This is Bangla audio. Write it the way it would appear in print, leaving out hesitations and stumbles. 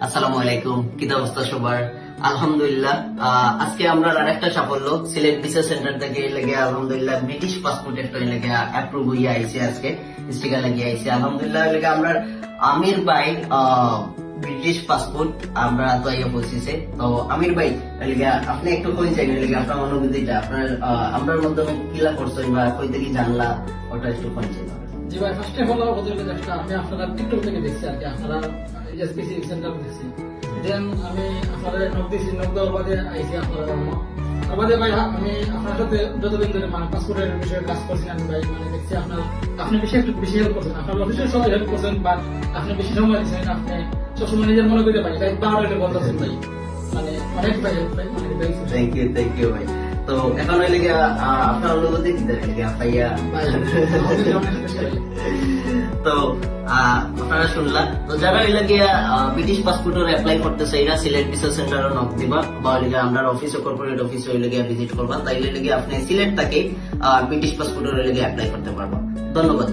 আসসালামু আলাইকুম, কি অবস্থা সবার? আলহামদুলিল্লাহ। আজকে আমরা আরেকটা সাফল্য সিলেট ভিসা সেন্টার থেকে লেগে আলহামদুলিল্লাহ ব্রিটিশ পাসপোর্টের লেগে অ্যাপ্রুভ হয়ে আইছে, আজকে স্টিকার লাগিয়ে আইছে আলহামদুলিল্লাহ। লেগে আমরা আমির ভাই ব্রিটিশ পাসপোর্ট আমরা তো ইয়ে পৌঁছেছে। তো আমির ভাই লেগে আপনি একটু কই চাইবেন লেগে আপনার অনুভূতিটা আপনার আমরার মাধ্যমে কিলা করছেন বা কই থেকে জানলা ওটা একটু কই চাইবেন। জি ভাই, ফার্স্ট অফ অল আমি আপনারা টিকটক থেকে দেখছি আর কি, আপনারা এসপিসি সেন্টার দেখছি। দেন আমি আপনাদের নক দিয়েছি, নক দেওয়ার বাদে আইসি আপনারা আমাদের ভাই। আমি আপনার সাথে যতদিন ধরে মানে পাসপোর্টের বিষয়ে কাজ করছি আমি ভাই, মানে দেখছি আপনি বেশি একটু বেশি হেল্প করছেন। আপনার অফিসের সবাই হেল্প করছেন, বাট আপনি বেশি সময় দিচ্ছেন। আপনি সবসময় নিজের মনে করতে পারি তাই বারো এটা বলতেছেন ভাই, মানে অনেক ভাই হেল্প ভাই, অনেক থ্যাংক ইউ ভাই। তো এখন হইলে গিয়া আপনার অনুভূতি কি দেখেন গিয়া পাইয়া? তো আপনারা শুনলাম। তো যারা হইলে গিয়া ব্রিটিশ পাসপোর্টের অ্যাপ্লাই করতেছে এরা সিলেট ভিসা সেন্টারে নক দিবা বা হইলে গিয়া আমরা অফিস কর্পোরেট অফিসে হইলে গিয়া ভিজিট করবা, তাইলে গিয়া আপনি সিলেট থেকে ব্রিটিশ পাসপোর্টের হইলে গিয়া অ্যাপ্লাই করতে পারবা। ধন্যবাদ।